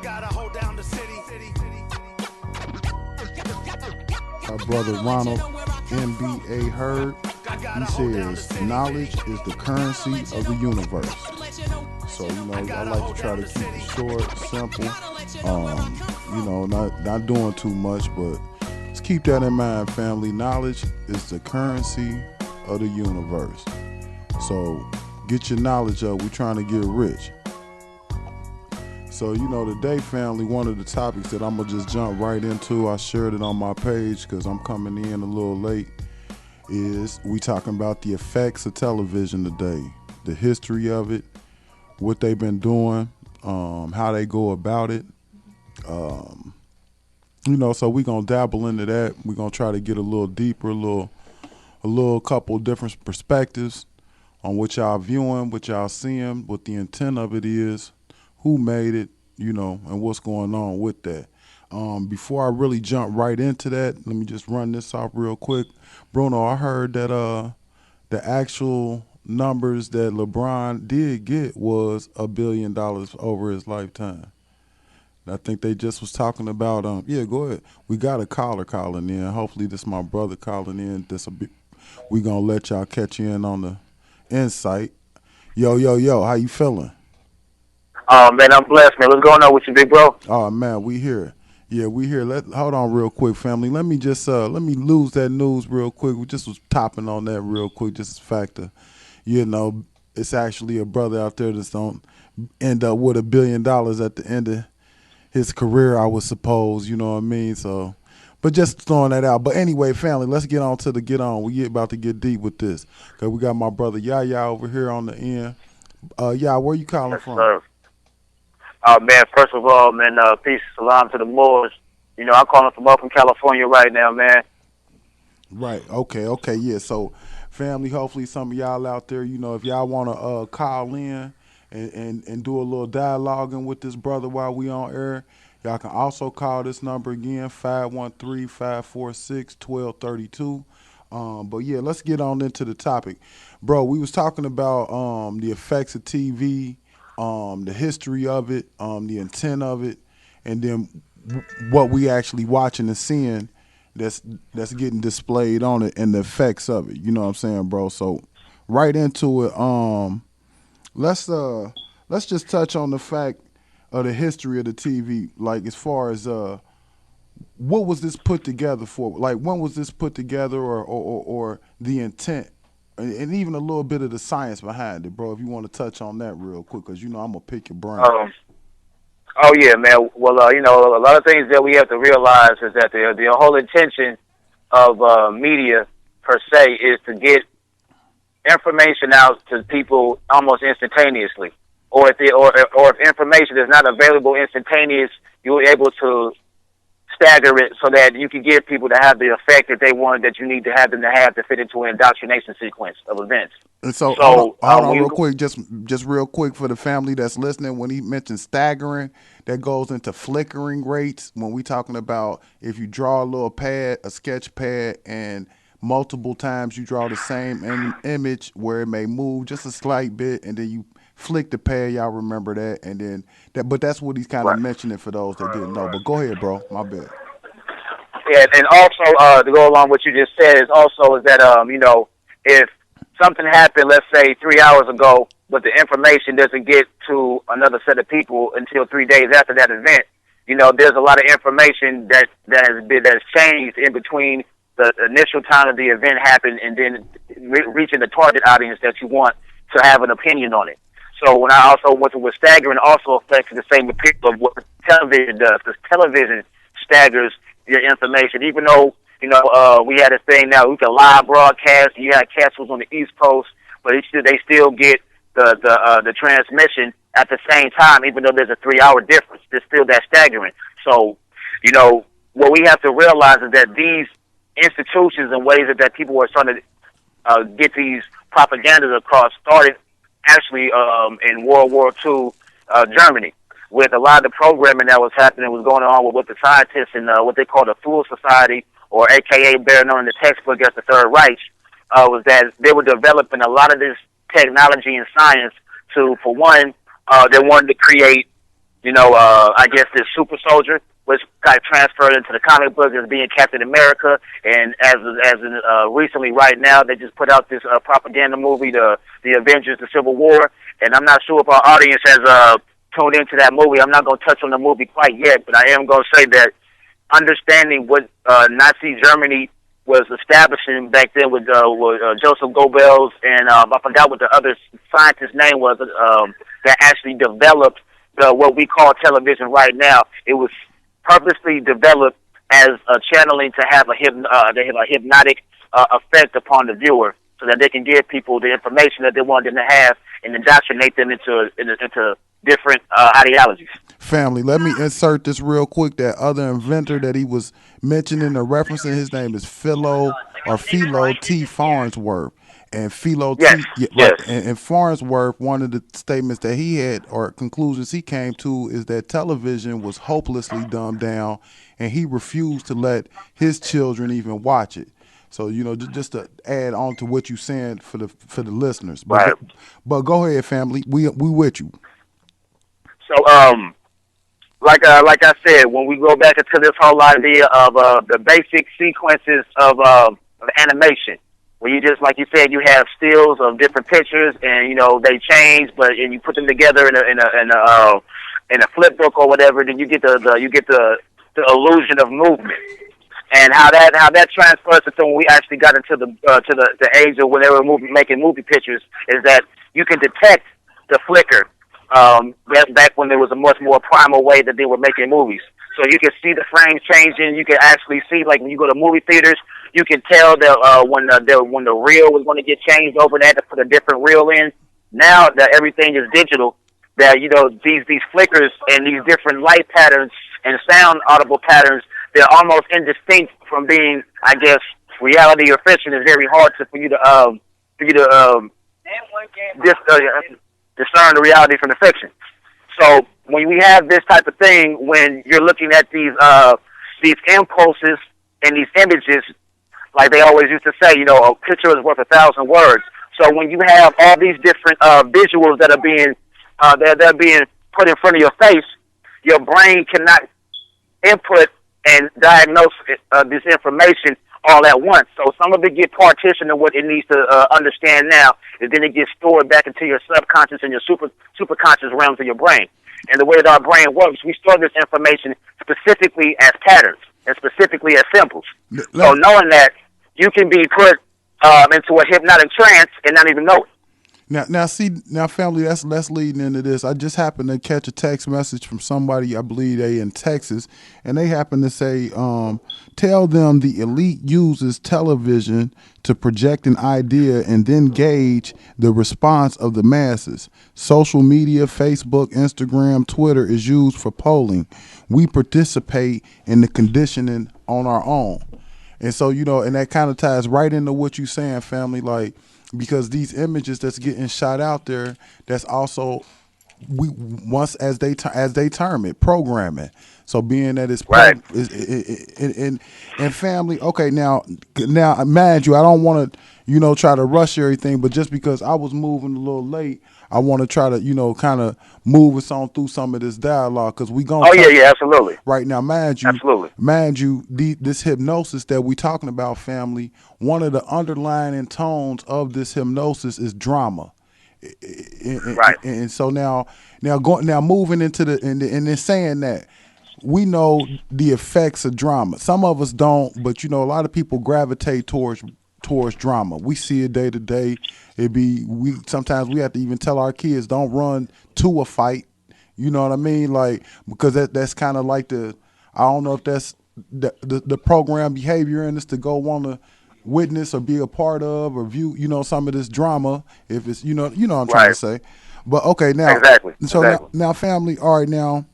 Our brother Ronald MBA Hurd, he says knowledge is the currency of the universe. So, I like to try to keep it short, simple. Not doing too much, but let's keep that in mind, family. Knowledge is the currency of the universe. So get your knowledge up. We're trying to get rich. So, today, family, one of the topics that I'm going to just jump right into, I shared it on my page because I'm coming in a little late, is we talking about the effects of television today, the history of it, what they've been doing, how they go about it. So we're going to dabble into that. We're going to try to get a little deeper, a little couple different perspectives on what y'all viewing, what y'all seeing, what the intent of it is, who made it, and what's going on with that. Before I really jump right into that, let me just run this off real quick. Bruno, I heard that the actual numbers that LeBron did get was $1 billion over his lifetime. I think they just was talking about, yeah, go ahead. We got a caller calling in. Hopefully this is my brother calling in. We going to let y'all catch you in on the insight. Yo, how you feeling? Oh, man, I'm blessed, man. What's going on with you, big bro? Oh, man, we here. Yeah, we here. Hold on real quick, family. Let me just let me lose that news real quick. We just was topping on that real quick, just a factor. It's actually a brother out there that's don't end up with $1 billion at the end of his career, I would suppose, you know what I mean? So, but just throwing that out. But anyway, family, let's get on to the get on. We about to get deep with this. Because we got my brother Yaya over here on the end. Where you calling Yes, from? sir. Man, first of all, man, peace, salam to the Moors. I'm calling from Oakland, California right now, man. Right. Okay. Yeah. So, family, hopefully some of y'all out there, if y'all want to call in and do a little dialoguing with this brother while we on air, y'all can also call this number again, 513-546-1232. But yeah, let's get on into the topic. Bro, we was talking about the effects of TV, the history of it, the intent of it, and then what we actually watching and seeing that's getting displayed on it and the effects of it. You know what I'm saying, bro? So right into it, let's just touch on the fact of the history of the TV, like as far as what was this put together for? Like when was this put together, or the intent, and even a little bit of the science behind it, bro. If you want to touch on that real quick, because I'm gonna pick your brain. Oh, yeah, man. Well, a lot of things that we have to realize is that the whole intention of media per se is to get information out to people almost instantaneously. Or if information is not available instantaneous, you're able to stagger it so that you can get people to have the effect that they want, that you need to have them to have to fit into an indoctrination sequence of events. And so hold on real quick, just real quick for the family that's listening. When he mentioned staggering, that goes into flickering rates. When we talking about if you draw a little pad, a sketch pad, and multiple times you draw the same image where it may move just a slight bit, and then you flick the pad. Y'all remember that, and then that. But that's what he's kind of mentioning for those that didn't know. But go ahead, bro. My bad. Yeah, and also to go along with what you just said is that if something happened, let's say 3 hours ago, but the information doesn't get to another set of people until 3 days after that event, there's a lot of information that has changed in between the initial time that the event happened and then reaching the target audience that you want to have an opinion on it. So when I also went to with staggering, also affects the same appeal of what television does, because television staggers your information. Even though we had a thing now we can live broadcast. You had castles on the East Coast, but they still get the transmission at the same time, even though there's a 3-hour difference. There's still that staggering. So what we have to realize is that these institutions and ways that people are trying to get these propagandas across started actually in World War II, Germany, with a lot of the programming that was happening was going on with the scientists and what they call the Fool Society, or AKA better known in the textbook as the Third Reich, was that they were developing a lot of this technology and science to, for one, they wanted to create I guess this super soldier was got transferred into the comic book as being Captain America, and recently, right now, they just put out this propaganda movie, the Avengers: The Civil War, and I'm not sure if our audience has tuned into that movie. I'm not going to touch on the movie quite yet, but I am going to say that understanding what Nazi Germany was establishing back then with Joseph Goebbels, and I forgot what the other scientist's name was, that actually developed what we call television right now. It was purposely developed as a channeling to have a hypnotic effect upon the viewer, so that they can give people the information that they want them to have and indoctrinate them into different ideologies. Family, let me insert this real quick. That other inventor that he was mentioning or referencing, his name is Philo T. Farnsworth. And Philo Yes, T. yes. Right, and Farnsworth, one of the statements that he had or conclusions he came to is that television was hopelessly dumbed down, and he refused to let his children even watch it. So just to add on to what you're saying for the listeners, Right. But go ahead, family. We with you. So, like I said, when we go back into this whole idea of the basic sequences of animation, where you just, like you said, you have stills of different pictures, and they change, and you put them together in a flip book or whatever, then you get the illusion of movement, and how that transfers to when we actually got into the age of when they were making movie pictures, is that you can detect the flicker. Back when there was a much more primal way that they were making movies. So you can see the frames changing. You can actually see, like when you go to movie theaters, you can tell that when the reel was going to get changed over, they had to put a different reel in. Now that everything is digital, that these flickers and these different light patterns and sound audible patterns, they're almost indistinct from being, I guess, reality or fiction. Is very hard for you to discern the reality from the fiction. So when we have this type of thing, when you're looking at these impulses and these images, like they always used to say, a picture is worth 1,000 words. So when you have all these different visuals that are being put in front of your face, your brain cannot input and diagnose this information all at once. So some of it get partitioned to what it needs to understand now, and then it gets stored back into your subconscious and your superconscious realms of your brain. And the way that our brain works, we store this information specifically as patterns and specifically as symbols. So knowing that, you can be put into a hypnotic trance and not even know it. Now, family, that's leading into this. I just happened to catch a text message from somebody, I believe they in Texas, and they happen to say, tell them the elite uses television to project an idea and then gauge the response of the masses. Social media, Facebook, Instagram, Twitter is used for polling. We participate in the conditioning on our own. And so, and that kind of ties right into what you're saying, family, like, because these images that's getting shot out there, that's also as they term it, programming. So being that it's right, and family. Okay, now, mind you, I don't want to try to rush everything, but just because I was moving a little late, I want to try to kind of move us on through some of this dialogue, because we gonna. Oh yeah, absolutely. Right now, mind you, this hypnosis that we talking about, family. One of the underlying tones of this hypnosis is drama. Right. And so now moving into and then saying that we know the effects of drama. Some of us don't, but a lot of people gravitate towards drama. We see it day to day. Sometimes we have to even tell our kids, don't run to a fight. You know what I mean? Like, because that's kind of like I don't know if that's the program behavior in us to go want to witness or be a part of or view, some of this drama. If it's, what I'm trying to say. But okay, now, exactly. So now, family. All right, now,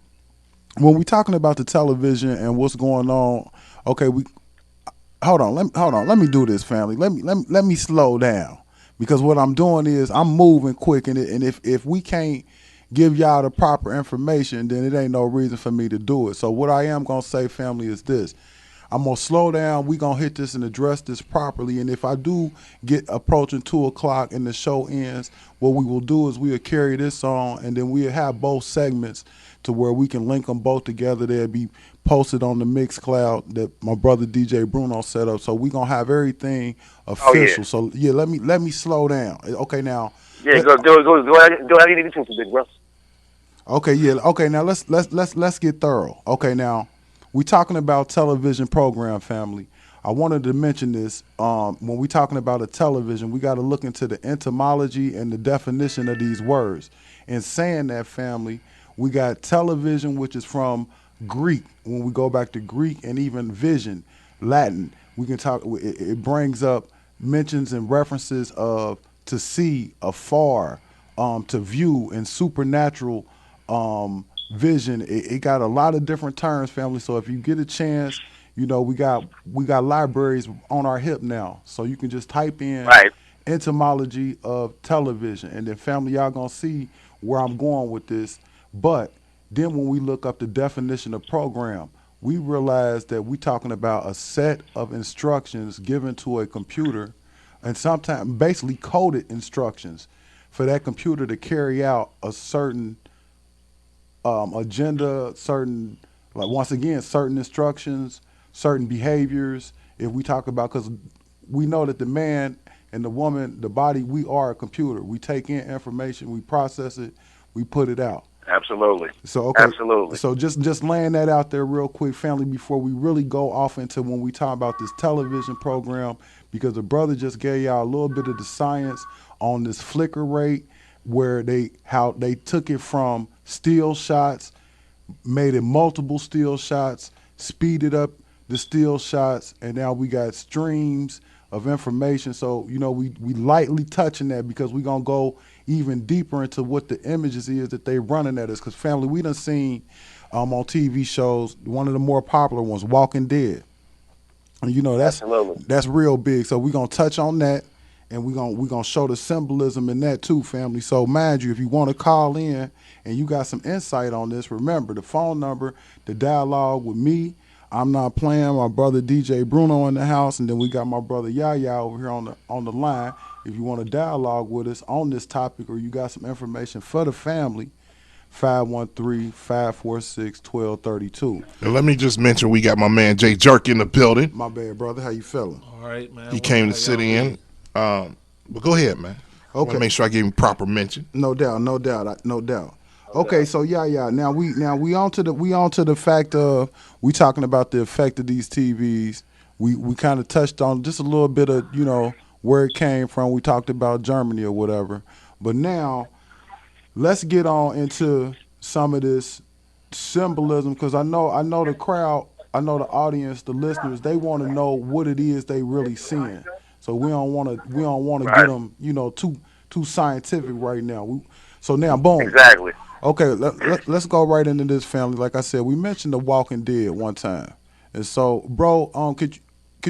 when we're talking about the television and what's going on, okay, hold on. Let me do this, family. Let me slow down, because what I'm doing is I'm moving quick, and if we can't give y'all the proper information, then it ain't no reason for me to do it. So what I am gonna say, family, is this. I'm gonna slow down. We gonna hit this and address this properly. And if I do get approaching 2 o'clock and the show ends, what we will do is we'll carry this on, and then we'll have both segments to where we can link them both together. They'll be posted on the Mixcloud that my brother DJ Bruno set up. So we gonna have everything Oh yeah. official. So yeah, let me slow down. Okay, now. Yeah, go ahead, do what you need to do, big bro. Okay, yeah. Okay, now let's get thorough. Okay, now we talking about television program, family. I wanted to mention this. When we talking about a television, we got to look into the etymology and the definition of these words. In saying that, family, we got television, which is from Greek. When we go back to Greek and even vision, Latin, we can talk. It brings up mentions and references of to see afar, to view, and supernatural vision. It got a lot of different terms, family. So if you get a chance, you know, we got libraries on our hip now, so you can just type in Right. etymology of television, and then family, y'all gonna see where I'm going with this. But then when we look up the definition of program, we realize that we talking about a set of instructions given to a computer, and sometimes basically coded instructions for that computer to carry out a certain agenda, certain, like once again, certain instructions, certain behaviors. If we talk about, because we know that the man and the woman, the body, we are a computer. We take in information, we process it, we put it out. Absolutely. So okay, Absolutely. so just laying that out there real quick, family, before we really go off into when we talk about this television program, because the brother just gave y'all a little bit of the science on this flicker rate, where how they took it from still shots, made it multiple still shots, speeded up the still shots, and now we got streams of information. So, you know, we lightly touching that because we're going to go even deeper into what the images is that they running at us. Because, family, we done seen on TV shows, one of the more popular ones, Walking Dead. And, you know, that's real big. So we're going to touch on that, and we're gonna show the symbolism in that too, family. So mind you, if you want to call in and you got some insight on this, remember the phone number, the dialogue with me. I'm not playing, my brother DJ Bruno in the house, and then we got my brother Yaya over here on the line. If you want to dialogue with us on this topic, or you got some information for the family, 513-546-1232. And let me just mention, we got my man Jay Jerk in the building. My bad, brother. How you feeling? All right, man. He came to sit in. But go ahead, man. I want to make sure I give him proper mention. No doubt. Okay, so yeah. Now we on to the fact of, we talking about the effect of these TVs. We kind of touched on just a little bit of, you know, where it came from. We talked about Germany or whatever. But now let's get on into some of this symbolism, because I know the crowd, I know the audience, the listeners, they want to know what it is they really seeing. So we don't want to Right. get them, you know, too scientific right now. So now, boom. Exactly. Okay, let's go right into this, family. Like I said, we mentioned The Walking Dead one time, and so, bro, could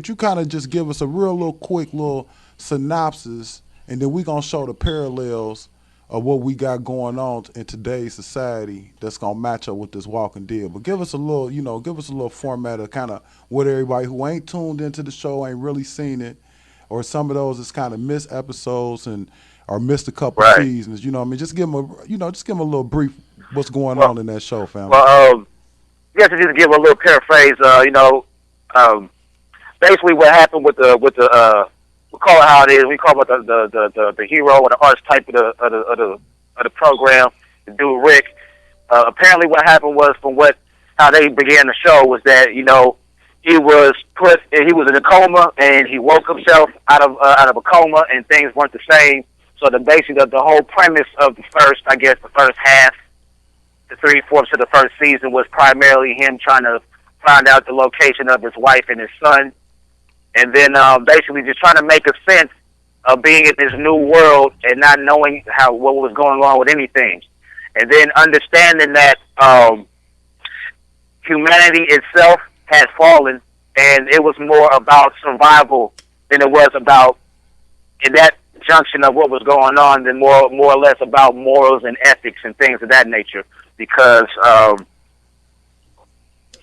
you kind of just give us a real little quick little synopsis, and then we gonna show the parallels of what we got going on in today's society that's gonna match up with this Walking Dead. But give us a little format of kind of what everybody who ain't tuned into the show, ain't really seen it, or some of those that's kind of missed episodes or missed a couple Right. seasons. You know what I mean? Just give them a little brief what's going on in that show, family. Well, just to give a little paraphrase, basically what happened with the we call it how it is. We call it the hero or the archetype of the program, the dude Rick. Apparently, what happened was, from how they began the show, was that, you know, he was in a coma, and he woke himself out of a coma, and things weren't the same. So basically the whole premise of the first half, the 3/4 of the first season, was primarily him trying to find out the location of his wife and his son, and then basically just trying to make a sense of being in this new world and not knowing what was going on with anything, and then understanding that humanity itself had fallen, and it was more about survival than it was about, in that junction of what was going on, than more or less about morals and ethics and things of that nature, because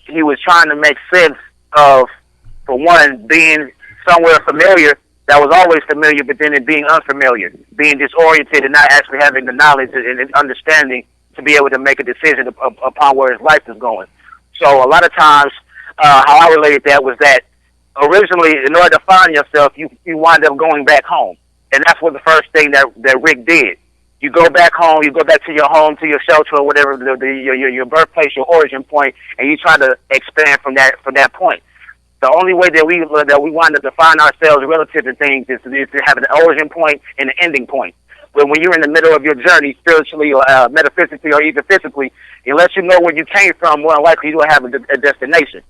he was trying to make sense of for one, being somewhere familiar that was always familiar, but then it being unfamiliar, being disoriented and not actually having the knowledge and understanding to be able to make a decision upon where his life is going. So a lot of times, how I related that was that originally, in order to find yourself, you wind up going back home. And that's what the first thing that Rick did. You go back home, you go back to your home, to your shelter, or whatever, your birthplace, your origin point, and you try to expand from that point. The only way that we wind up to find ourselves relative to things is to have an origin point and an ending point. When you're in the middle of your journey, spiritually or metaphysically or even physically, unless you know where you came from, more likely you will have a destination.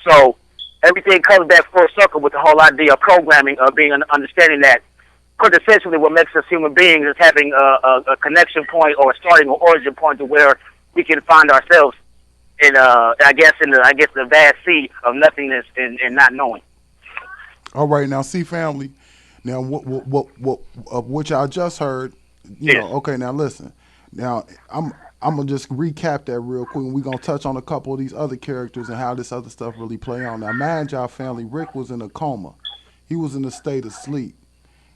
So everything comes back full circle with the whole idea of programming, of being understanding that quintessentially what makes us human beings is having a connection point or a starting or origin point to where we can find ourselves in I guess the vast sea of nothingness and not knowing. All right, now see, family. Now what y'all just heard, you know. Okay, now listen. Now I'm gonna just recap that real quick, and we're gonna touch on a couple of these other characters and how this other stuff really play on. Now, mind y'all, family, Rick was in a coma. He was in a state of sleep.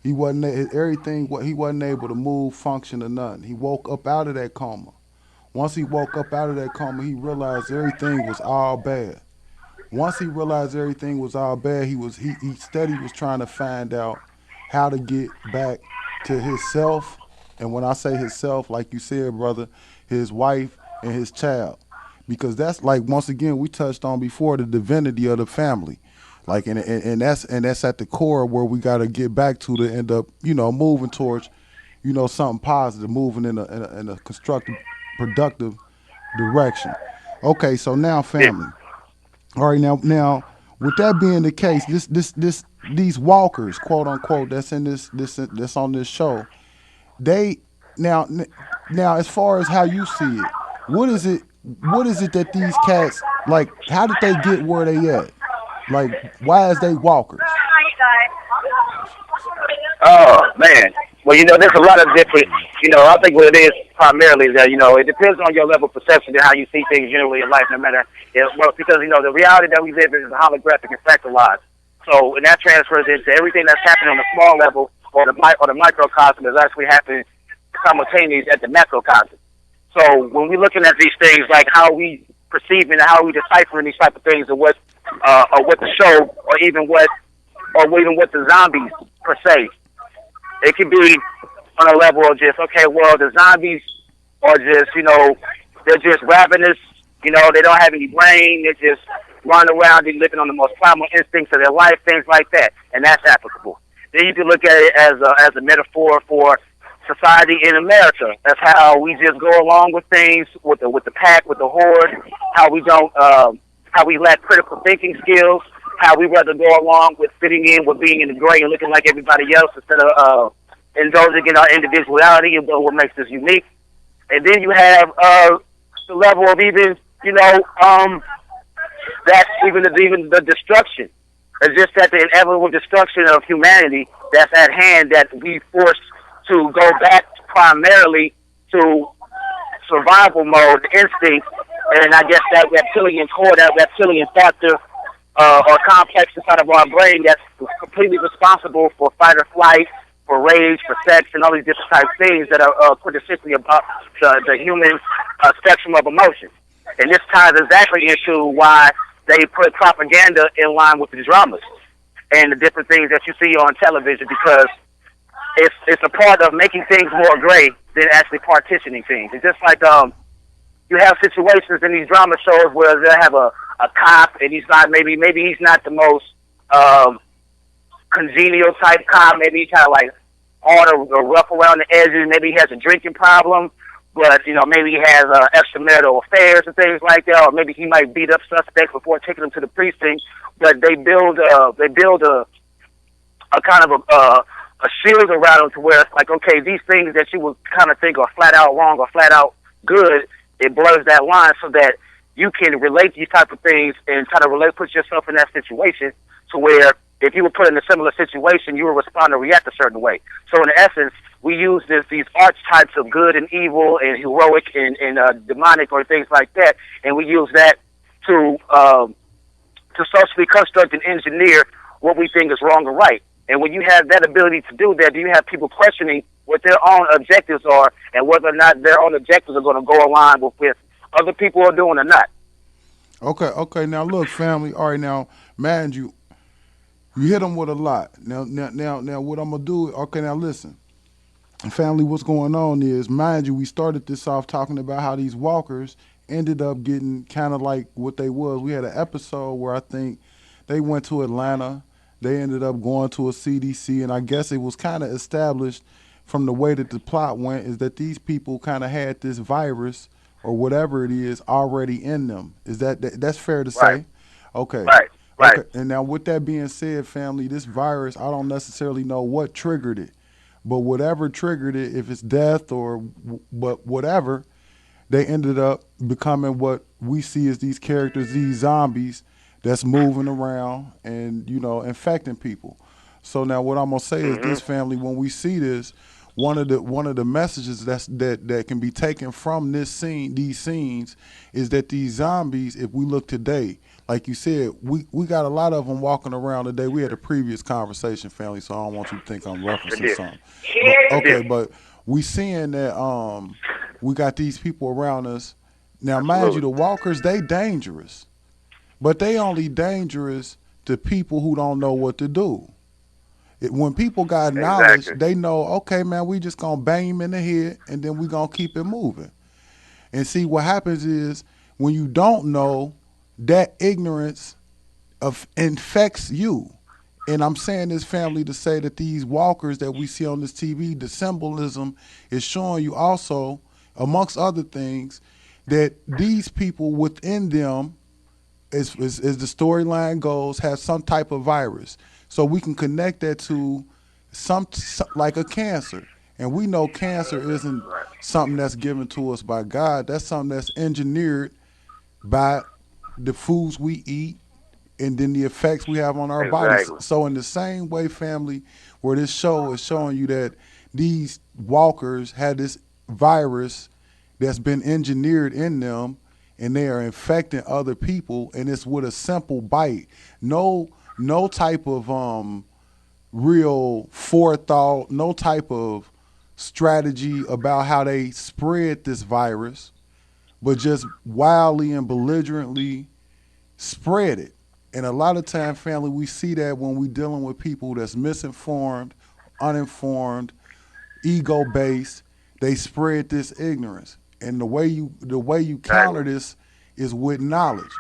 He wasn't he wasn't able to move, function, or nothing. He woke up out of that coma. Once he woke up out of that coma, he realized everything was all bad. Once he realized everything was all bad, he was trying to find out how to get back to himself. And when I say himself, like you said, brother, his wife and his child. Because that's like, once again, we touched on before, the divinity of the family. Like, and that's at the core where we got to get back to end up, moving towards, something positive, moving in a constructive, productive direction. Okay, so now, family. All right, now, with that being the case, these walkers, quote unquote, that's on this show, they now as far as how you see it, what is it that these cats, like, how did they get where they at? Like, why is they walkers? Oh, man. Well, there's a lot of different, I think what it is primarily is that, it depends on your level of perception and how you see things generally in life, no matter, because, the reality that we live in is holographic and fractalized. So, and that transfers into everything that's happening on the small level or the microcosm is actually happening simultaneously at the macrocosm. So, when we're looking at these things, like how we perceiving and how we deciphering these type of things, or what the show, or even what the zombies per se. It could be on a level of just, okay, well, the zombies are just, they're just ravenous. They don't have any brain. They're just running around and living on the most primal instincts of their life, things like that, and that's applicable. Then you can look at it as a metaphor for society in America. That's how we just go along with things, with the pack, with the horde. How we don't, how we lack critical thinking skills. How we rather go along with fitting in, with being in the gray and looking like everybody else instead of indulging in our individuality and what makes us unique. And then you have the level of even, that's even the destruction. It's just that the inevitable destruction of humanity that's at hand, that we forced to go back primarily to survival mode, instinct, and I guess that reptilian core, that reptilian factor, or complex inside of our brain that's completely responsible for fight or flight, for rage, for sex, and all these different types of things that are quintessentially about the human spectrum of emotion. And this ties exactly into why they put propaganda in line with the dramas and the different things that you see on television, because it's a part of making things more gray than actually partitioning things. It's just like you have situations in these drama shows where they have a cop, and he's not maybe he's not the most congenial type cop. Maybe he's kind of like hard or rough around the edges. Maybe he has a drinking problem, but maybe he has extramarital affairs and things like that. Or maybe he might beat up suspects before taking them to the precinct. But they build a kind of a shield around them to where it's like, okay, these things that you would kind of think are flat out wrong or flat out good, it blurs that line so that you can relate to these type of things and try to put yourself in that situation, to where if you were put in a similar situation, you would respond or react a certain way. So in essence, we use these archetypes of good and evil and heroic and demonic or things like that, and we use that to to socially construct and engineer what we think is wrong and right. And when you have that ability to do that, do you have people questioning what their own objectives are and whether or not their own objectives are going to go along with other people are doing or not? Okay. Now look, family. All right, now, mind you, you hit them with a lot. Now, what I'm gonna do? Okay, now listen, family. What's going on is, mind you, we started this off talking about how these walkers ended up getting kind of like what they was. We had an episode where I think they went to Atlanta. They ended up going to a CDC, and I guess it was kind of established from the way that the plot went is that these people kind of had this virus or whatever it is already in them. Is that's fair to Right. say? Okay. Right. Right. Okay. And now with that being said, family, this virus, I don't necessarily know what triggered it, but whatever triggered it, if it's death or but whatever, they ended up becoming what we see as these characters, these zombies that's moving around and, infecting people. So now what I'm gonna say is this, family, when we see this, one of the messages that can be taken from these scenes is that these zombies, if we look today, like you said, we got a lot of them walking around today. We had a previous conversation, family, so I don't want you to think I'm referencing something. But we seeing that we got these people around us. Now, mind you, the walkers, they dangerous, but they only dangerous to people who don't know what to do. When people got knowledge, Exactly. they know, okay, man, we just going to bang him in the head, and then we going to keep it moving. And see, what happens is when you don't know, that ignorance infects you. And I'm saying this, family, to say that these walkers that we see on this TV, the symbolism is showing you also, amongst other things, that these people within them, as the storyline goes, have some type of virus. So we can connect that to some like a cancer. And we know cancer isn't something that's given to us by God. That's something that's engineered by the foods we eat and then the effects we have on our bodies. Exactly. So in the same way, family, where this show is showing you that these walkers had this virus that's been engineered in them and they are infecting other people, and it's with a simple bite. No type of real forethought, no type of strategy about how they spread this virus, but just wildly and belligerently spread it. And a lot of time, family, we see that when we dealing with people that's misinformed, uninformed, ego-based, they spread this ignorance. And the way you counter this is with knowledge.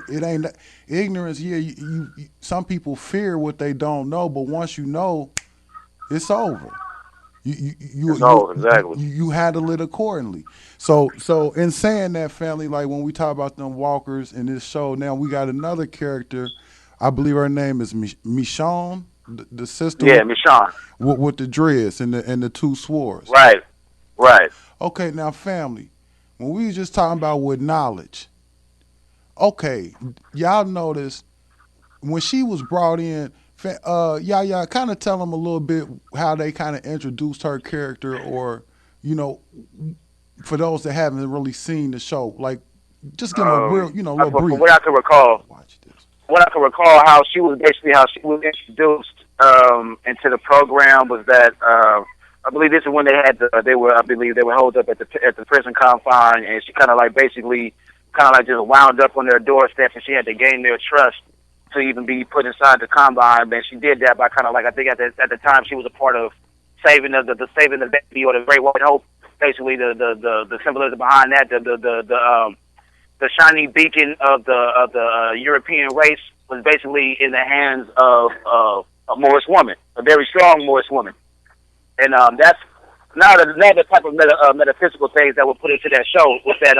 It ain't ignorance. Yeah, you some people fear what they don't know, but once you know, it's over. You handle it accordingly. So in saying that, family, like when we talk about them walkers in this show, now we got another character. I believe her name is Michonne, the sister. Yeah, Michonne. With the dreads and the two swords. Right. Right. Okay, now family, when we was just talking about with knowledge, okay, y'all notice when she was brought in, y'all kind of tell them a little bit how they kind of introduced her character, or for those that haven't really seen the show, like just give them a real, little brief. What I can recall, Watch this. how she was introduced into the program was that I believe this is when they were holed up at the prison confine, and she kind of like basically just wound up on their doorstep, and she had to gain their trust to even be put inside the combine. And she did that by I think at the time she was a part of saving the baby, or the Great White Hope. Basically, the symbolism behind that, the shining beacon of the European race was basically in the hands of a Moorish woman, a very strong Moorish woman. And that's another type of metaphysical things that were put into that show was that,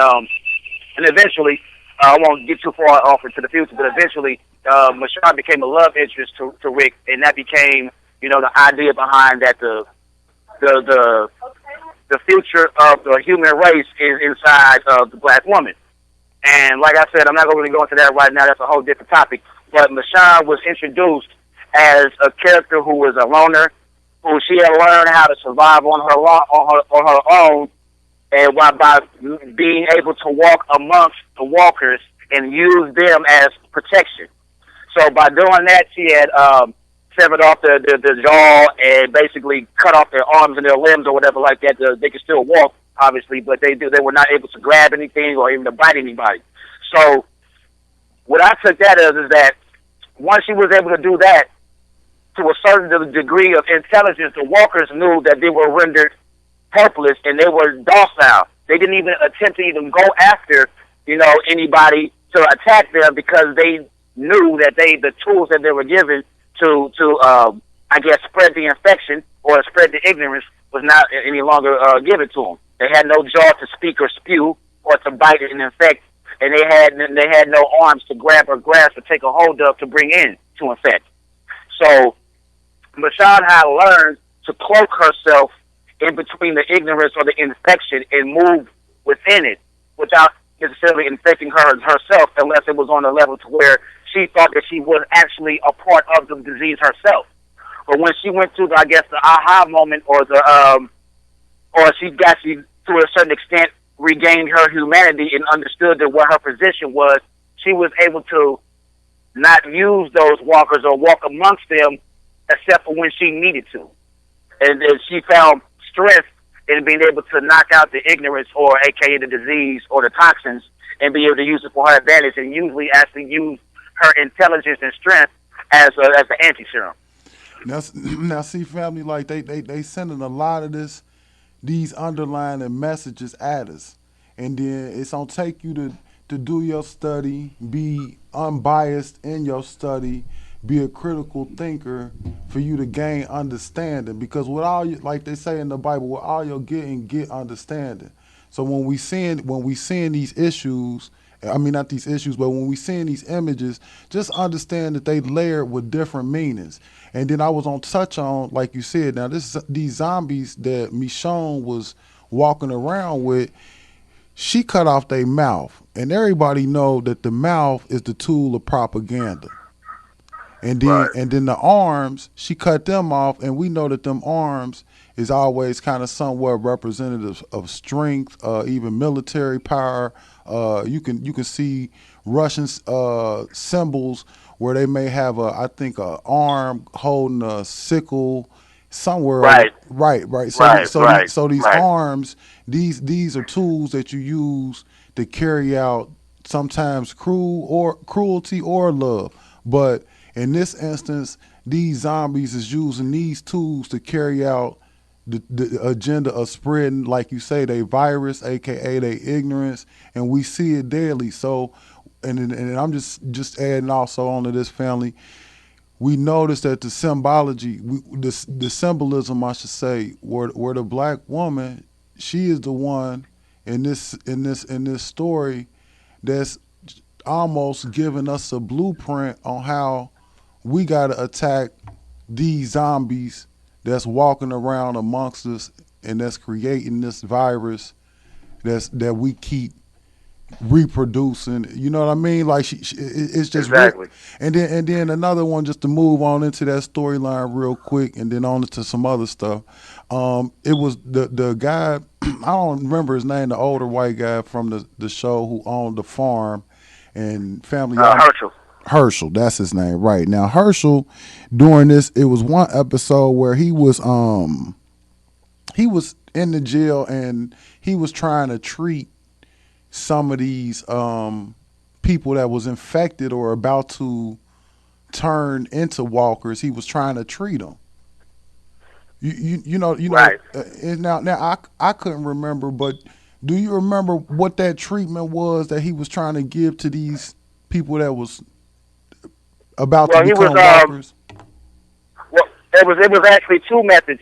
and eventually, I won't get too far off into the future, but eventually, Michonne became a love interest to Rick, and that became, the idea behind that the future of the human race is inside of the black woman. And like I said, I'm not going to really go into that right now. That's a whole different topic. But Michonne was introduced as a character who was a loner, who she had learned how to survive on her own, and by being able to walk amongst the walkers and use them as protection. So by doing that, she had severed off the jaw and basically cut off their arms and their limbs or whatever like that. They could still walk, obviously, but they were not able to grab anything or even to bite anybody. So what I took that as is that once she was able to do that, to a certain degree of intelligence, the walkers knew that they were rendered helpless and they were docile. They didn't even attempt to even go after, anybody to attack them because they knew that the tools that they were given to spread the infection or spread the ignorance was not any longer given to them. They had no jaw to speak or spew or to bite and infect, and they had no arms to grab or grasp or take a hold of to bring in to infect. So Michonne had learned to cloak herself in between the ignorance or the infection and move within it without necessarily infecting herself, unless it was on a level to where she thought that she was actually a part of the disease herself. But when she went through, the aha moment, or she to a certain extent regained her humanity and understood that what her position was, she was able to not use those walkers or walk amongst them except for when she needed to. And she found strength in being able to knock out the ignorance, or aka the disease or the toxins, and be able to use it for her advantage, and usually actually use her intelligence and strength as the anti-serum. Now, see, family, like they sending a lot of these underlying messages at us, and then it's gonna take you to do your study, be unbiased in your study, be a critical thinker for you to gain understanding. Because with all you, like they say in the Bible, with all you're getting, get understanding. So when we seeing these issues, I mean not these issues, but when we seeing these images, just understand that they layered with different meanings. And then I was on touch on, like you said, now these zombies that Michonne was walking around with, she cut off their mouth, and everybody know that the mouth is the tool of propaganda. And then the arms, she cut them off, and we know that them arms is always kind of somewhat representative of strength, even military power. You can see Russian symbols where they may have a arm holding a sickle somewhere. Right. So these arms, these are tools that you use to carry out sometimes cruelty or love. But in this instance, these zombies is using these tools to carry out the agenda of spreading, like you say, they virus, aka they ignorance, and we see it daily. So, and I'm just adding also onto this, family. We notice that the symbology, the symbolism, I should say, where the black woman, she is the one in this story that's almost giving us a blueprint on how we got to attack these zombies that's walking around amongst us and that's creating this virus that we keep reproducing. You know what I mean? Like it's just exactly. And then another one, just to move on into that storyline real quick, and then on to some other stuff. It was the guy, I don't remember his name, the older white guy from the show who owned the farm and family. Herschel, that's his name, right. Now Herschel, during this, it was one episode where he was in the jail and he was trying to treat some of these people that was infected or about to turn into walkers. He was trying to treat them. You know. Right. Now I couldn't remember, but do you remember what that treatment was that he was trying to give to these people that was about to become walkers? Well, it was actually two methods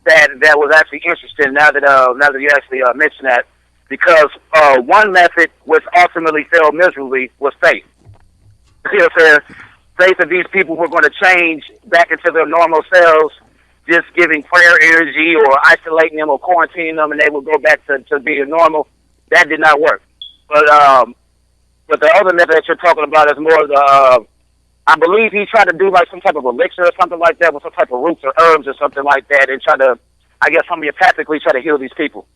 that was actually interesting. Now that you actually mention that, because one method, which ultimately failed miserably, was faith. You know what I'm saying? Faith that these people were going to change back into their normal selves, just giving prayer energy or isolating them or quarantining them, and they would go back to being normal. That did not work. But the other method that you're talking about is more the I believe he tried to do like some type of elixir or something like that with some type of roots or herbs or something like that, and try to, I guess, homeopathically try to heal these people.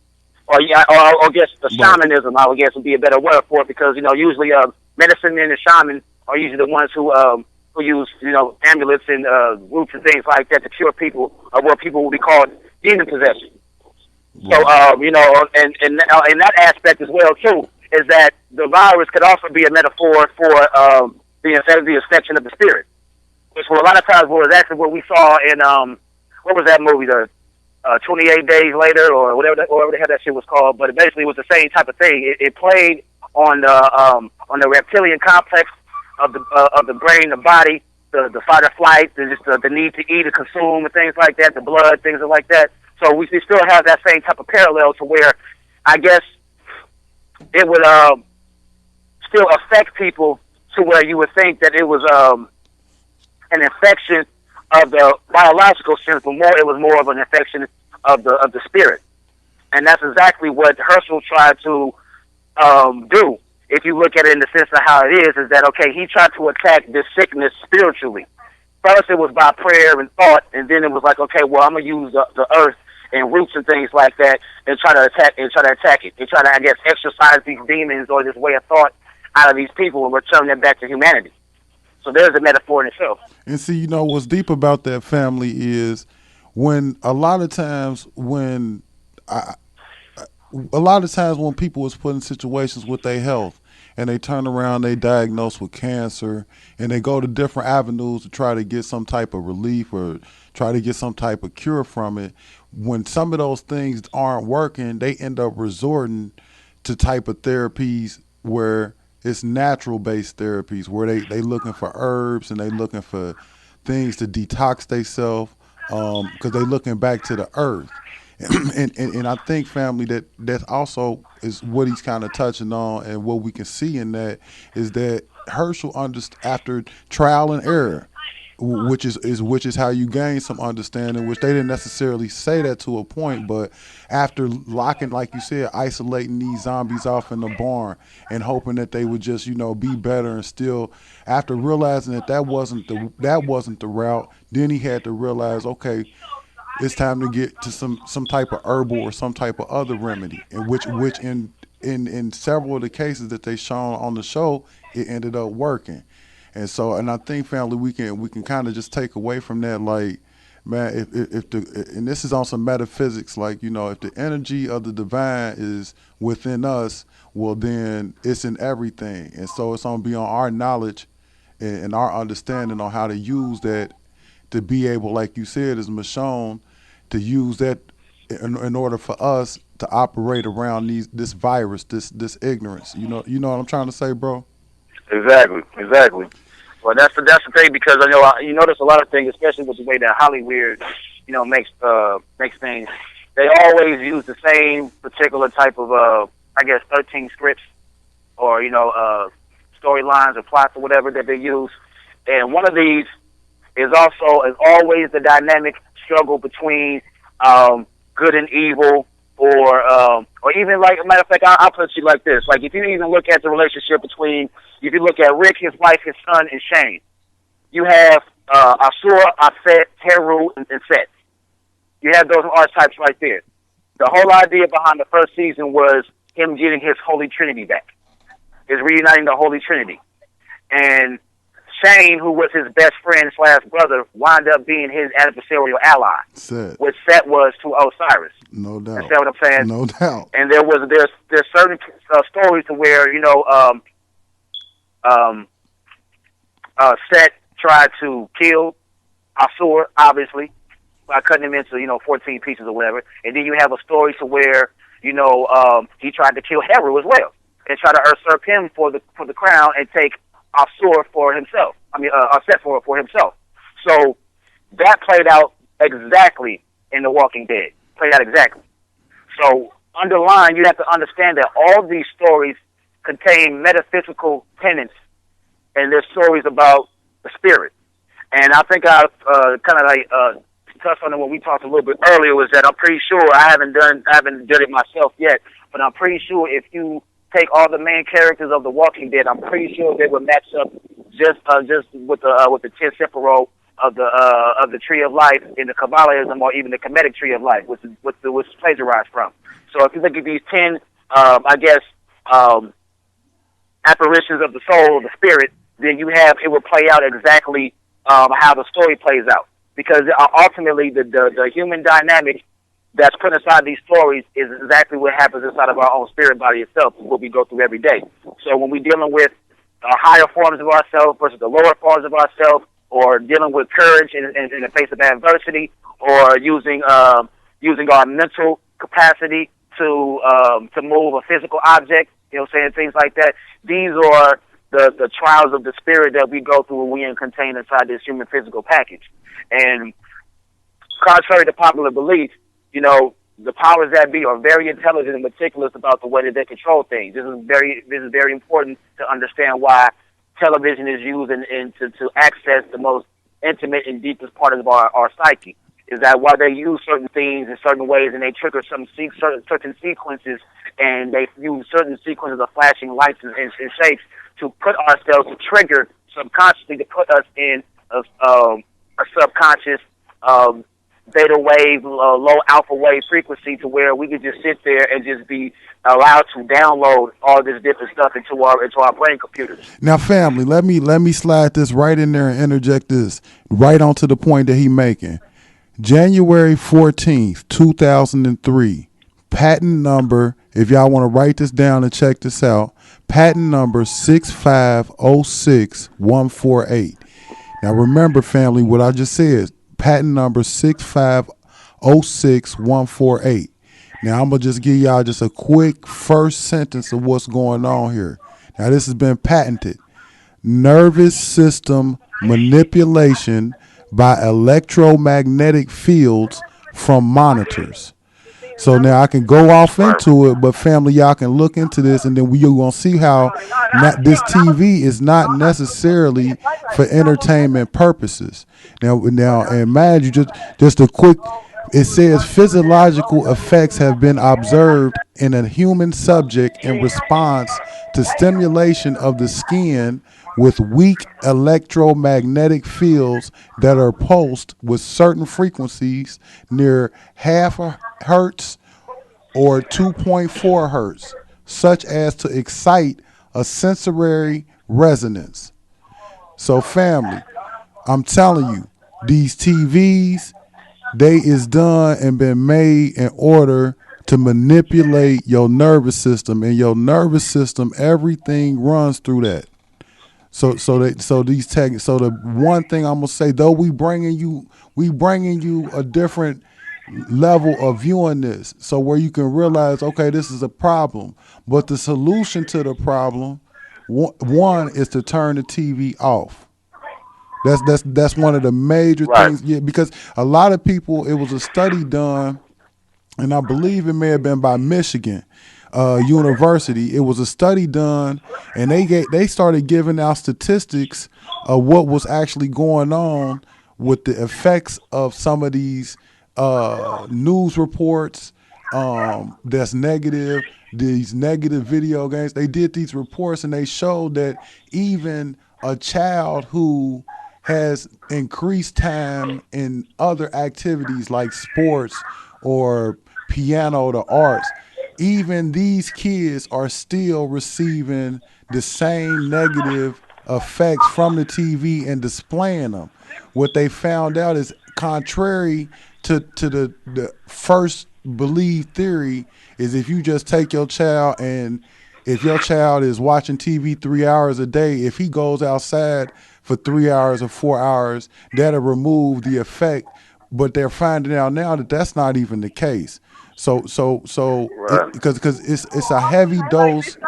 Or I guess the shamanism, I would guess, would be a better word for it, because usually medicine men and shaman are usually the ones who who use, amulets and roots and things like that to cure people of what people would be called demon possession. So, and in that aspect as well too, is that the virus could also be a metaphor for the infection of the spirit, which for a lot of times was actually what we saw in what was that movie, the 28 Days Later or whatever the hell that shit was called. But it basically was the same type of thing. It played on the reptilian complex of the brain, the body, the fight or flight, the need to eat and consume and things like that, the blood, things like that. So we still have that same type of parallel to where I guess it would still affect people to where you would think that it was an infection of the biological sense, but it was more of an infection of the spirit. And that's exactly what Herschel tried to do. If you look at it in the sense of how it is that, okay, he tried to attack this sickness spiritually. First it was by prayer and thought, and then it was like, okay, well, I'm going to use the earth and roots and things like that and try to attack it. And try to, I guess, exercise these demons or this way of thought out of these people and return them back to humanity. So there's a metaphor in itself. And see, what's deep about that, family, is when a lot of times when people was put in situations with their health and they turn around, they diagnosed with cancer and they go to different avenues to try to get some type of relief or try to get some type of cure from it. When some of those things aren't working, they end up resorting to type of therapies where it's natural based therapies where they looking for herbs and they looking for things to detox themselves because they looking back to the earth. And I think, family, that also is what he's kind of touching on, and what we can see in that is that Herschel after trial and error, which is how you gain some understanding, which they didn't necessarily say that to a point, but after locking, like you said, isolating these zombies off in the barn and hoping that they would just, be better, and still after realizing that wasn't the route, then he had to realize, okay, it's time to get to some type of herbal or some type of other remedy, in which in several of the cases that they shown on the show, it ended up working. And so, and I think, family, we can kind of just take away from that, like, man, and this is on some metaphysics, like, if the energy of the divine is within us, well, then it's in everything. And so it's going to be on our knowledge and our understanding on how to use that to be able, like you said, as Michonne, to use that in order for us to operate around this virus, this ignorance. You know what I'm trying to say, bro? Exactly. Well, that's the thing, because you notice a lot of things, especially with the way that Hollywood, makes things. They always use the same particular type of, 13 scripts or storylines or plots or whatever that they use, and one of these is always the dynamic struggle between good and evil, or even, like, a matter of fact, I'll put it like this: like, if you even look at the relationship between, if you look at Rick, his wife, his son, and Shane, you have Asura, Aset, Heru, and Set. You have those archetypes right there. The whole idea behind the first season was him getting his Holy Trinity back, is reuniting the Holy Trinity, and Shane, who was his best friend / brother, wound up being his adversarial ally, which Set was to Osiris. No doubt. Understand what I'm saying? No doubt. And there's certain stories to where Set tried to kill Asur, obviously, by cutting him into 14 pieces or whatever. And then you have a story to where he tried to kill Heru as well and try to usurp him for the crown and take Asur for himself. Set for himself. So that played out exactly in The Walking Dead. Played out exactly. So underlying, you have to understand that all these stories contain metaphysical tenets, and they're stories about the spirit. And I think I've touched on it when we talked a little bit earlier, was that I'm pretty sure I haven't done it myself yet, but I'm pretty sure if you take all the main characters of The Walking Dead, I'm pretty sure they would match up just with the 10 Sephiroth of the Tree of Life in the Kabbalism, or even the Kemetic Tree of Life, which is plagiarized from. So if you look at these 10, apparitions of the soul, of the spirit, then it will play out exactly how the story plays out. Because ultimately, the human dynamic that's put inside these stories is exactly what happens inside of our own spirit body itself, what we go through every day. So when we're dealing with higher forms of ourselves versus the lower forms of ourselves, or dealing with courage in the face of adversity, or using our mental capacity to move a physical object, things like that. These are the trials of the spirit that we go through when we are contained inside this human physical package. And contrary to popular belief, the powers that be are very intelligent and meticulous about the way that they control things. This is very important to understand why television is used and to access the most intimate and deepest part of our psyche. Is that why they use certain things in certain ways, and they trigger certain sequences, and they use certain sequences of flashing lights and shapes to put ourselves, to trigger subconsciously, to put us in a subconscious beta wave, low alpha wave frequency, to where we could just sit there and just be allowed to download all this different stuff into our brain computers. Now, family, let me slide this right in there and interject this right onto the point that he making. January 14th, 2003, patent number, if y'all want to write this down and check this out, patent number 6506148. Now, remember, family, what I just said, patent number 6506148. Now, I'm going to just give y'all just a quick first sentence of what's going on here. Now, this has been patented. Nervous system manipulation by electromagnetic fields from monitors. So now I can go off into it, but family, y'all can look into this, and then you're going to see how this TV is not necessarily for entertainment purposes. Now, and mind you, just a quick, it says physiological effects have been observed in a human subject in response to stimulation of the skin with weak electromagnetic fields that are pulsed with certain frequencies near half a hertz or 2.4 hertz, such as to excite a sensory resonance. So family, I'm telling you, these TVs, they is done and been made in order to manipulate your nervous system, and your nervous system, everything runs through that. So the one thing I'm gonna say, though we bringing you a different level of viewing this, so where you can realize, okay, this is a problem, but the solution to the problem, one is to turn the TV off. That's one of the major things, yeah, because a lot of people, it was a study done, and I believe it may have been by Michigan University. It was a study done, and they started giving out statistics of what was actually going on with the effects of some of these news reports that's negative, these negative video games. They did these reports, and they showed that even a child who has increased time in other activities like sports or piano, the arts, even these kids are still receiving the same negative effects from the TV and displaying them. What they found out is, contrary to the first believed theory, is if you just take your child, and if your child is watching TV 3 hours a day, if he goes outside for 3 hours or 4 hours, that'll remove the effect. But they're finding out now that that's not even the case. So because it's a heavy dose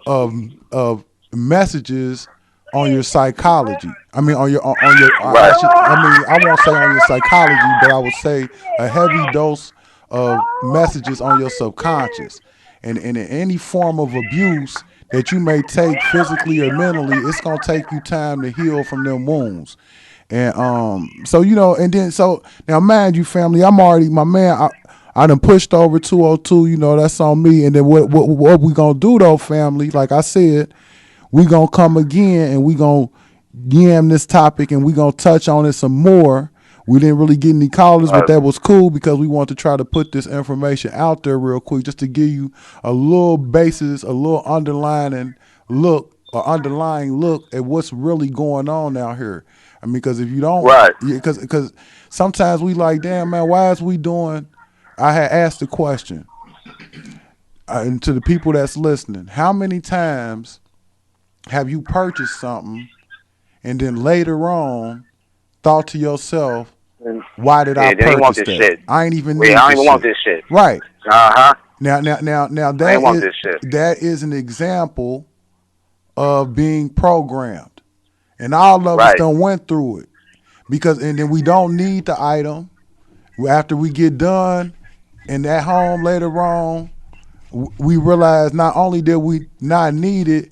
of messages on your psychology. I mean, I won't say on your psychology, but I would say a heavy dose of messages on your subconscious. And in any form of abuse that you may take physically or mentally, it's gonna take you time to heal from them wounds. And so now mind you, family, I'm already, my man, I done pushed over 202, that's on me. And then what we gonna do though, family, like I said, we gonna come again and we gonna yam this topic, and we gonna touch on it some more. We didn't really get any callers, but that was cool because we want to try to put this information out there real quick, just to give you a little basis, a little underlining look an underlying look at what's really going on out here. I mean, because if you don't, Right. because sometimes we like, damn man, why is we doing? I had asked the question, and to the people that's listening, how many times have you purchased something and then later on thought to yourself, why did I They ain't want purchase this that? shit. I ain't even need Yeah, I don't this even want shit. this shit. Right. Uh-huh. Now I ain't want this shit. that is an example of being programmed. And all of us Right. done went through it. And then we don't need the item. After we get done and at home later on, we realize not only did we not need it,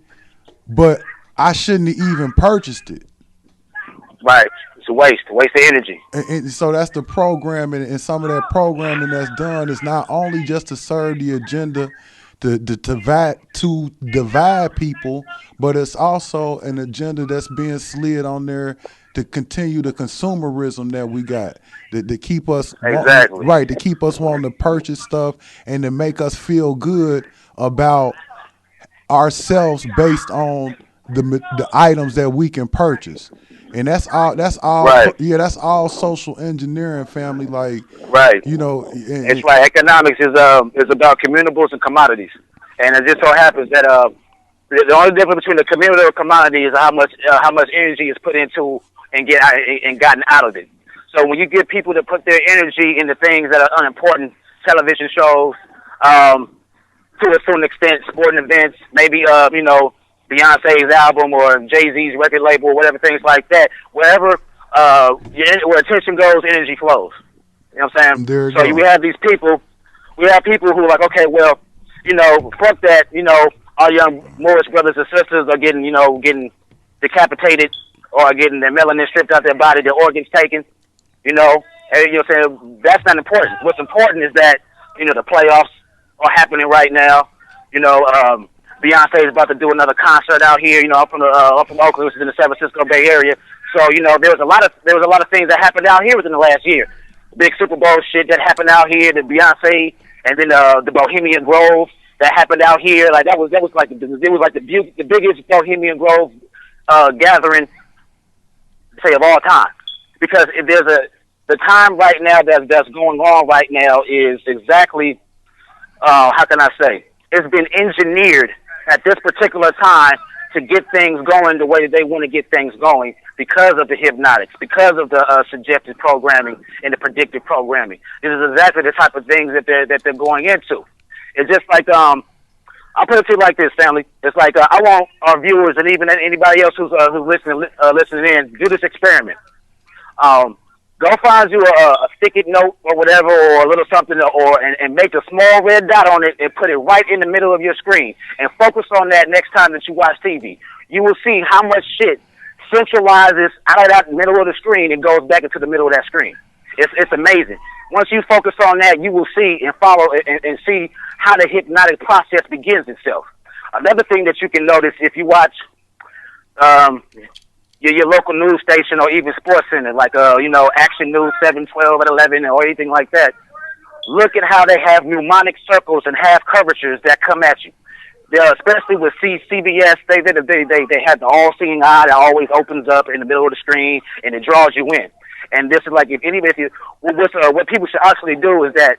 but I shouldn't have even purchased it. Right. It's a waste of energy. And so that's the programming, and some of that programming that's done is not only just to serve the agenda to divide people, but it's also an agenda that's being slid on there to continue the consumerism that we got, to keep us Exactly. right, to keep us wanting to purchase stuff and to make us feel good about ourselves based on the items that we can purchase. And that's all. Right. Yeah, that's all social engineering, family. Like, Right. and It's like economics is about communicables and commodities, and it just so happens that the only difference between the community and commodity is how much energy is put into and gotten out of it. So when you get people to put their energy into things that are unimportant, television shows, to a certain extent, sporting events, maybe Beyonce's album or Jay-Z's record label, whatever, things like that. Wherever where attention goes, energy flows. You know what I'm saying? There you So go. we have people who are like, okay, well, fuck that, our young Moorish brothers and sisters are getting decapitated or getting their melanin stripped out their body, their organs taken, and, you know what I'm saying? That's not important. What's important is that, the playoffs are happening right now. Beyonce is about to do another concert out here. I'm from Oakland, which is in the San Francisco Bay Area. So there was a lot of things that happened out here within the last year. Big Super Bowl shit that happened out here, the Beyonce, and then the Bohemian Grove that happened out here. Like that was like the biggest Bohemian Grove gathering, say, of all time. Because if there's the time right now that's going on right now is exactly how can I say? It's been engineered at this particular time to get things going the way that they want to get things going because of the hypnotics, because of the suggested programming and the predictive programming. This is exactly the type of things that they're going into. It's just like I'll put it to you like this, family. It's like I want our viewers and even anybody else who's listening in, do this experiment. Go find you a sticky note or whatever, or a little something, and make a small red dot on it and put it right in the middle of your screen, and focus on that next time that you watch TV. You will see how much shit centralizes out of that middle of the screen and goes back into the middle of that screen. It's amazing. Once you focus on that, you will see and follow and see how the hypnotic process begins itself. Another thing that you can notice if you watch your local news station or even Sports Center, like Action News 712 at 11 or anything like that, look at how they have mnemonic circles and half curvatures that come at you. Especially with CBS, they have the all-seeing eye that always opens up in the middle of the screen and it draws you in. And this is like what people should actually do is that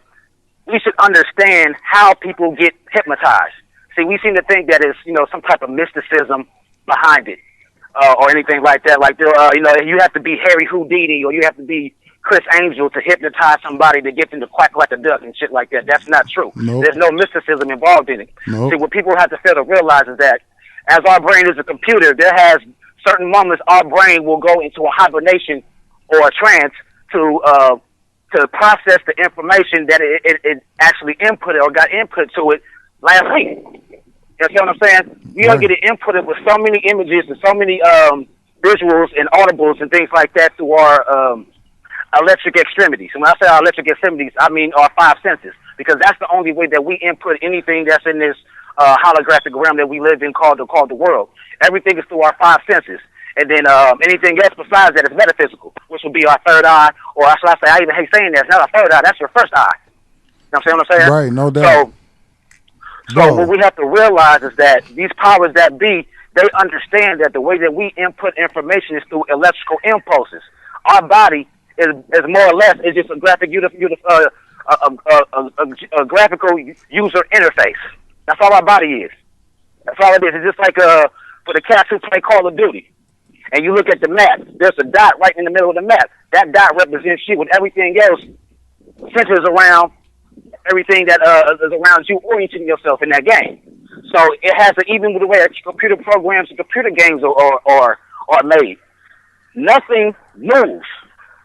we should understand how people get hypnotized. See, we seem to think that it's some type of mysticism behind it. Or anything like that. Like, you have to be Harry Houdini or you have to be Chris Angel to hypnotize somebody to get them to quack like a duck and shit like that. That's not true. Nope. There's no mysticism involved in it. Nope. See, what people have to fail to realize is that as our brain is a computer, there has certain moments our brain will go into a hibernation or a trance to process the information that it actually inputted or got input to it last week. You see what I'm saying? You don't get it inputted with so many images and so many visuals and audibles and things like that through our electric extremities. And when I say our electric extremities, I mean our five senses, because that's the only way that we input anything that's in this holographic realm that we live in called the world. Everything is through our five senses. And then anything else besides that is metaphysical, which would be our third eye, or should I say, I even hate saying that, it's not our third eye, that's your first eye. You know what I'm saying? Right, no doubt. So what we have to realize is that these powers that be they understand that the way that we input information is through electrical impulses. Our body is more or less is just a graphical user interface. That's all our body is. That's all it is. It's just like for the cats who play Call of Duty, and you look at the map. There's a dot right in the middle of the map. That dot represents you, and everything else centers around everything that is around you, orienting yourself in that game. So it has even with the way computer programs and computer games are made. Nothing moves.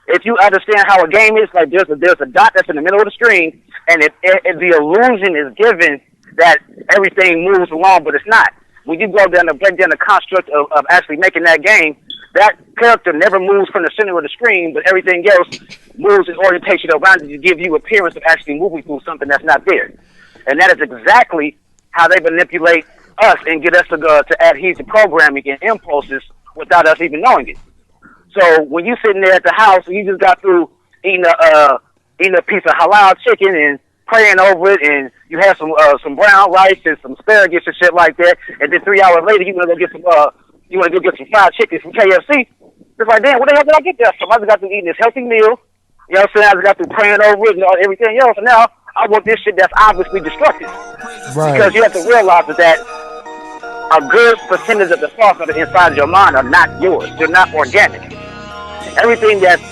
If you understand how a game is, like there's a dot that's in the middle of the screen, and the illusion is given that everything moves along, but it's not. When you go down to break down the construct of actually making that game, that character never moves from the center of the screen, but everything else moves in orientation around it to give you appearance of actually moving through something that's not there. And that is exactly how they manipulate us and get us to adhere to programming and impulses without us even knowing it. So when you sitting there at the house and you just got through eating a piece of halal chicken and praying over it, and you have some brown rice and some asparagus and shit like that, and then 3 hours later you want to go get some fried chicken from KFC. It's like, damn, where the hell did I get that from? I just got through eating this healthy meal. You know what I'm saying? I just got through praying over it and everything else, and now I want this shit that's obviously destructive. Right. Because you have to realize that a good percentage of the thoughts that are inside your mind are not yours. They're not organic. Everything that's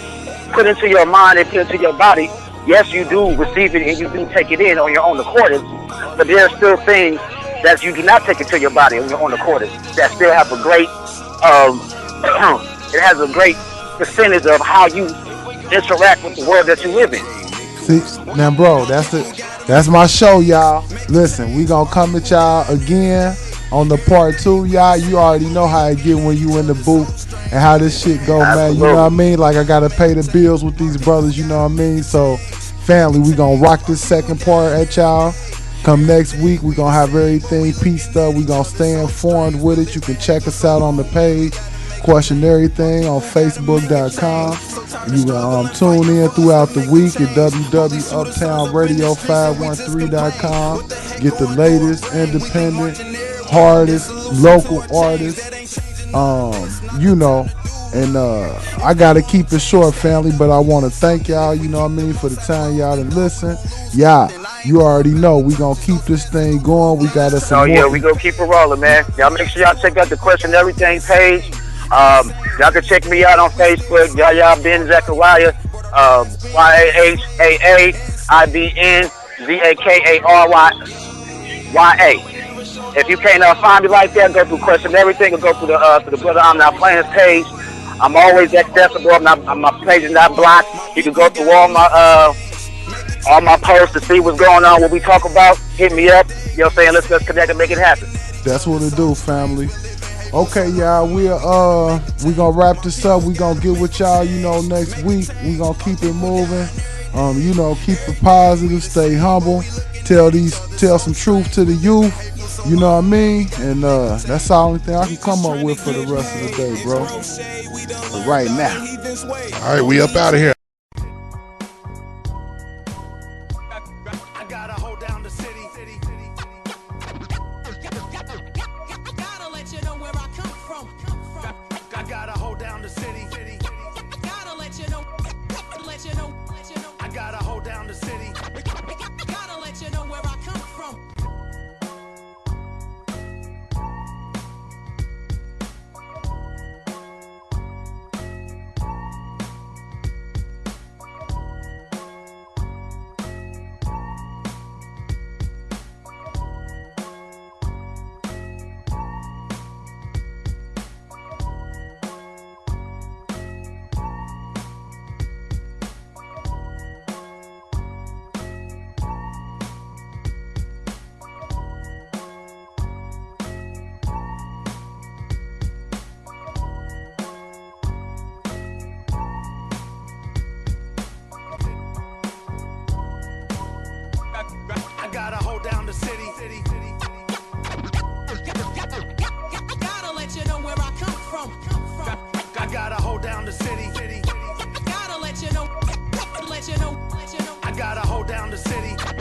put into your mind and put into your body, yes, you do receive it and you do take it in on your own accordance, but there are still things that you do not take into your body on your own accordance that still have a great, it has a great percentage of how you interact with the world that you live in. See, now, bro, that's my show, y'all. Listen, we gonna come at y'all again on the part 2, y'all. You already know how it get when you in the booth and how this shit go, man. You know what I mean? Like, I gotta pay the bills with these brothers, you know what I mean? So, family, we gonna rock this second part at y'all. Come next week, we gonna have everything pieced up. We gonna stay informed with it. You can check us out on the page, Question Everything, on Facebook.com. You can tune in throughout the week at www.uptownradio513.com. Get the latest, independent, hardest, local artists. You know, and I gotta keep it short, family, but I want to thank y'all, you know what I mean, for the time y'all to listen. Yeah, you already know we gonna keep this thing going. We got us some yeah, we gonna keep it rolling, man. Y'all make sure y'all check out the Question Everything page. Y'all can check me out on Facebook, Yahya Ben Zachariah, YAHAIBNZAKARYA. If you can't find me like that, go through Question Everything or go through the Brother I'm Not Playing page. I'm always accessible. My page is not blocked. You can go through all my posts to see what's going on, what we talk about. Hit me up. You know what I'm saying? Let's connect and make it happen. That's what it do, family. Okay, y'all, we gonna wrap this up. We gonna get with y'all, you know, next week. We gonna keep it moving. You know, keep it positive, stay humble, tell some truth to the youth. You know what I mean? And that's the only thing I can come up with for the rest of the day, bro. But right now. All right, we up out of here. I gotta hold down the city.